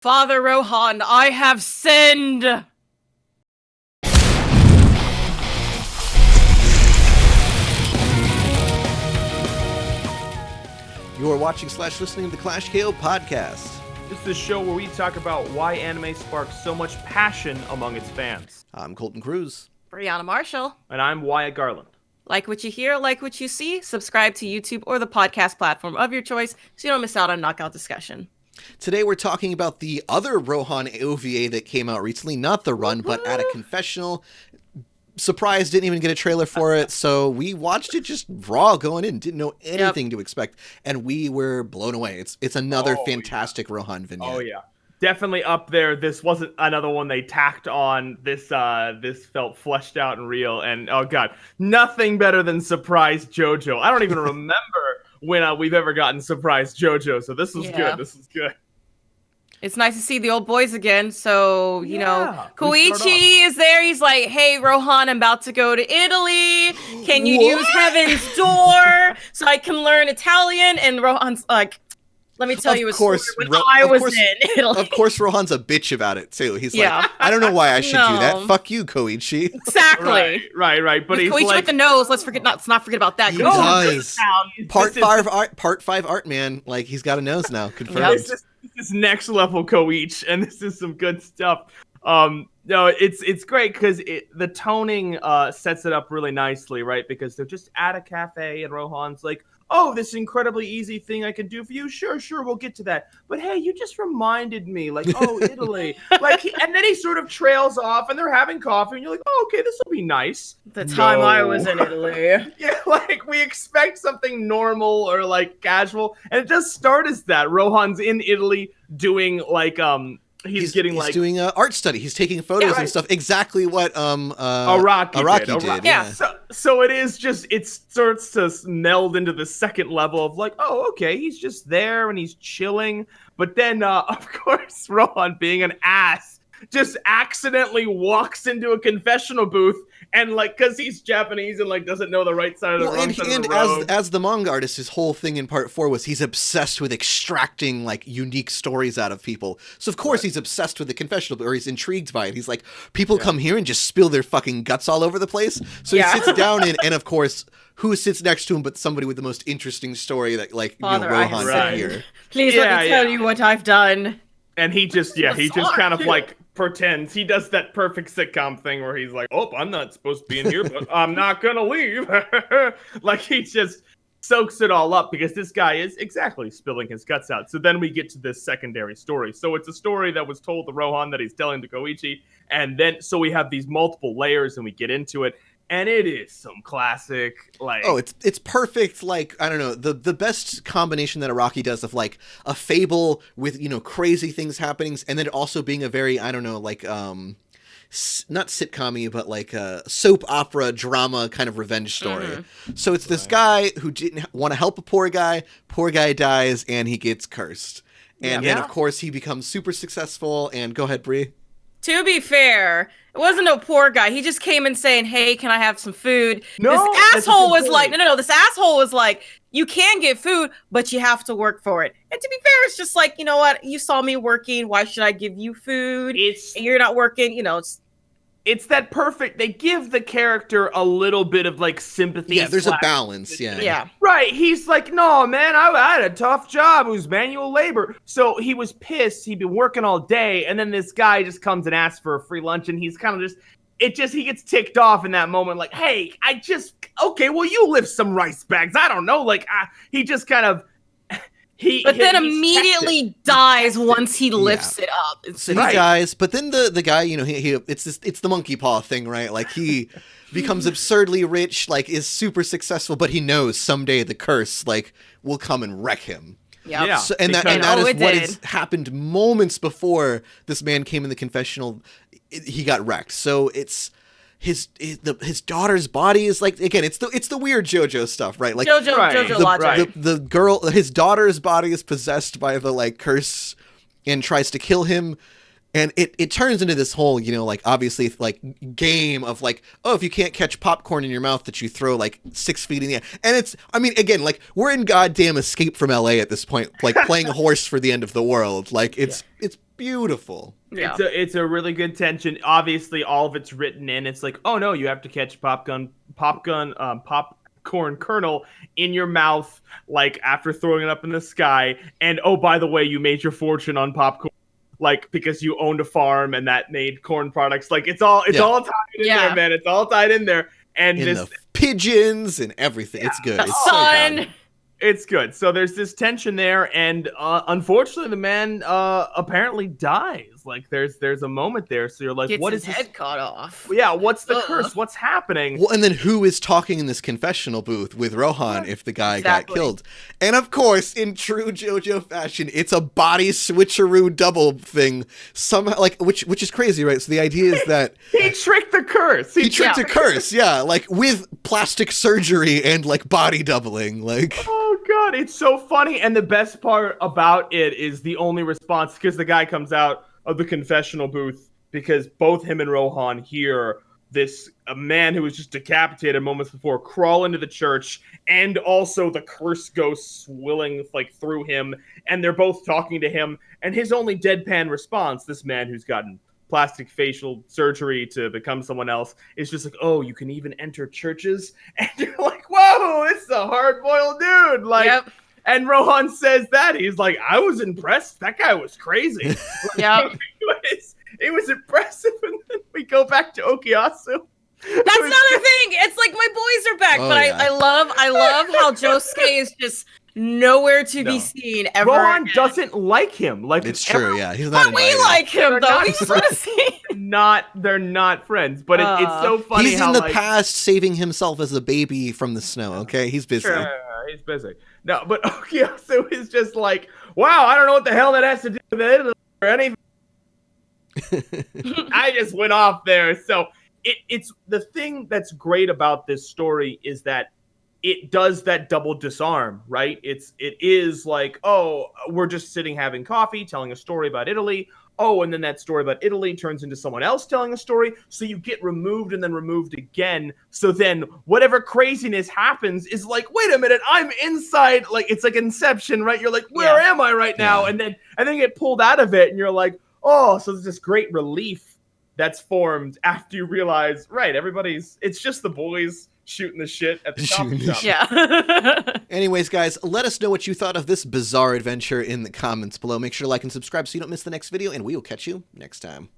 Father Rohan, I have sinned! You are watching / listening to the Clash KO podcast. This is the show where we talk about why anime sparks so much passion among its fans. I'm Colton Cruz. Brianna Marshall. And I'm Wyatt Garland. Like what you hear, like what you see, subscribe to YouTube or the podcast platform of your choice so you don't miss out on knockout discussion. Today we're talking about the other Rohan OVA that came out recently, not the run, but at a confessional. Surprised, didn't even get a trailer for it, so we watched it just raw going in, didn't know anything to expect, and we were blown away. It's another fantastic Rohan vignette. Oh yeah, definitely up there. This wasn't another one they tacked on. This felt fleshed out and real, and oh god, nothing better than surprise JoJo. I don't even remember when we've ever gotten surprise JoJo, so this was good. This is good. It's nice to see the old boys again. So, you know, Koichi is there. He's like, hey, Rohan, I'm about to go to Italy. Can you use Heaven's Door so I can learn Italian? And Rohan's like, let me tell you a story when I was in Italy. Of course, Rohan's a bitch about it, too. He's like, I don't know why I should do that. Fuck you, Koichi. Exactly. Right. But he's Koichi like... with the nose. Let's not forget about that. He does. Part 5 art, man. Like, he's got a nose now. Confirmed. This is next level Koichi, and this is some good stuff. No, it's great because the toning sets it up really nicely, right? Because they're just at a cafe, and Rohan's like, oh, this incredibly easy thing I can do for you. Sure, we'll get to that. But hey, you just reminded me, like, oh, Italy. And then he sort of trails off, and they're having coffee, and you're like, oh, okay, this will be nice. The time I was in Italy. Yeah, like, we expect something normal or, like, casual, and it does start as that. Rohan's in Italy doing, like, He's doing an art study. He's taking photos and stuff. Exactly what Araki did. Yeah. So it is just, it starts to meld into the second level of like, oh, okay, he's just there and he's chilling. But then, of course, Rohan, being an ass, just accidentally walks into a confessional booth and like, because he's Japanese and like doesn't know the right side of the wrong side of the road. As the manga artist, his whole thing in part 4 was he's obsessed with extracting like unique stories out of people. So of course he's obsessed with the confessional, or he's intrigued by it. He's like, people come here and just spill their fucking guts all over the place. So he sits down and of course, who sits next to him but somebody with the most interesting story that like Rohan can hear. Please let me tell you what I've done. And he just kind of like pretends. He does that perfect sitcom thing where he's like, oh, I'm not supposed to be in here, but I'm not gonna leave. Like, he just soaks it all up because this guy is exactly spilling his guts out. So then we get to this secondary story. So it's a story that was told to Rohan that he's telling to Koichi. And then, so we have these multiple layers and we get into it. And it is some classic, like... Oh, it's perfect, like, I don't know, the best combination that Araki does of, like, a fable with, you know, crazy things happening, and then also being a very, I don't know, like, not sitcom-y, but, like, a soap opera drama kind of revenge story. Mm-hmm. So it's this guy who didn't want to help a poor guy dies, and he gets cursed. And then, of course, he becomes super successful, and go ahead, Bree. To be fair, it wasn't no poor guy. He just came in saying, hey, can I have some food? No, this asshole was like, no. This asshole was like, you can get food, but you have to work for it. And to be fair, it's just like, you know what? You saw me working. Why should I give you food? You're not working. You know, it's that perfect. They give the character a little bit of like sympathy. Yeah, there's a balance. Yeah. Right. He's like, no, man, I had a tough job. It was manual labor. So he was pissed. He'd been working all day. And then this guy just comes and asks for a free lunch. And he's kind of he gets ticked off in that moment. Like, hey, okay, well, you lift some rice bags. I don't know. Like, he just kind of. But then immediately dies once he lifts it up. So he dies, but then the guy, you know, it's the monkey paw thing, right? Like, he becomes absurdly rich, like, is super successful, but he knows someday the curse, like, will come and wreck him. Yep. Yeah. So, and that is what has happened moments before this man came in the confessional. He got wrecked. So it's his daughter's body is like, again, it's the weird JoJo stuff, right? Like JoJo logic. The girl, his daughter's body is possessed by the like curse and tries to kill him. And it turns into this whole, you know, like, obviously, like, game of, like, oh, if you can't catch popcorn in your mouth that you throw, like, 6 feet in the air. And it's, I mean, again, like, we're in goddamn Escape from L.A. at this point, like, playing horse for the end of the world. Like, it's beautiful. Yeah. It's a really good tension. Obviously, all of it's written in. It's like, oh no, you have to catch popcorn kernel in your mouth, like after throwing it up in the sky. And oh, by the way, you made your fortune on popcorn, like because you owned a farm and that made corn products. Like it's all tied in there, man. It's all tied in there. And in the pigeons and everything. It's good. It's so good. It's good. So there's this tension there, and unfortunately, the man apparently dies. Like there's a moment there, so you're like, what is his head cut off? Yeah, what's the curse? What's happening? Well, and then who is talking in this confessional booth with Rohan if the guy got killed? And of course, in true JoJo fashion, it's a body switcheroo double thing somehow, like which is crazy, right? So the idea is that he tricked the curse. He tricked a curse, yeah, like with plastic surgery and like body doubling, like. Oh god, it's so funny, and the best part about it is the only response, because the guy comes out of the confessional booth, because both him and Rohan hear a man who was just decapitated moments before crawl into the church, and also the curse goes swilling like through him, and they're both talking to him, and his only deadpan response, this man who's gotten plastic facial surgery to become someone else, is just like, oh, you can even enter churches? And you're like, whoa, this is a hard-boiled dude. Like, and Rohan says that. He's like, I was impressed. That guy was crazy. Yeah. It was impressive. And then we go back to Okuyasu. That's another thing. It's like my boys are back, but I love how Josuke is just nowhere to be seen ever. Rohan doesn't like him. Like it's true, yeah. He's not. But we like him though. We sort of see. They're not friends. But it's so funny. He's in the past saving himself as a baby from the snow. Okay, he's busy. Sure, he's busy. No, but Okuyasu is just like, wow, I don't know what the hell that has to do with it or anything. I just went off there. So it's the thing that's great about this story is that it does that double disarm, right? It is like, oh, we're just sitting having coffee, telling a story about Italy. Oh, and then that story about Italy turns into someone else telling a story. So you get removed and then removed again. So then whatever craziness happens is like, wait a minute, I'm inside. Like, it's like Inception, right? You're like, where am I right now? And then you get pulled out of it and you're like, oh, so there's this great relief that's formed after you realize, right, it's just the boys shooting the shit at the coffee shop. Yeah. Anyways, guys, let us know what you thought of this bizarre adventure in the comments below. Make sure to like and subscribe so you don't miss the next video, and we will catch you next time.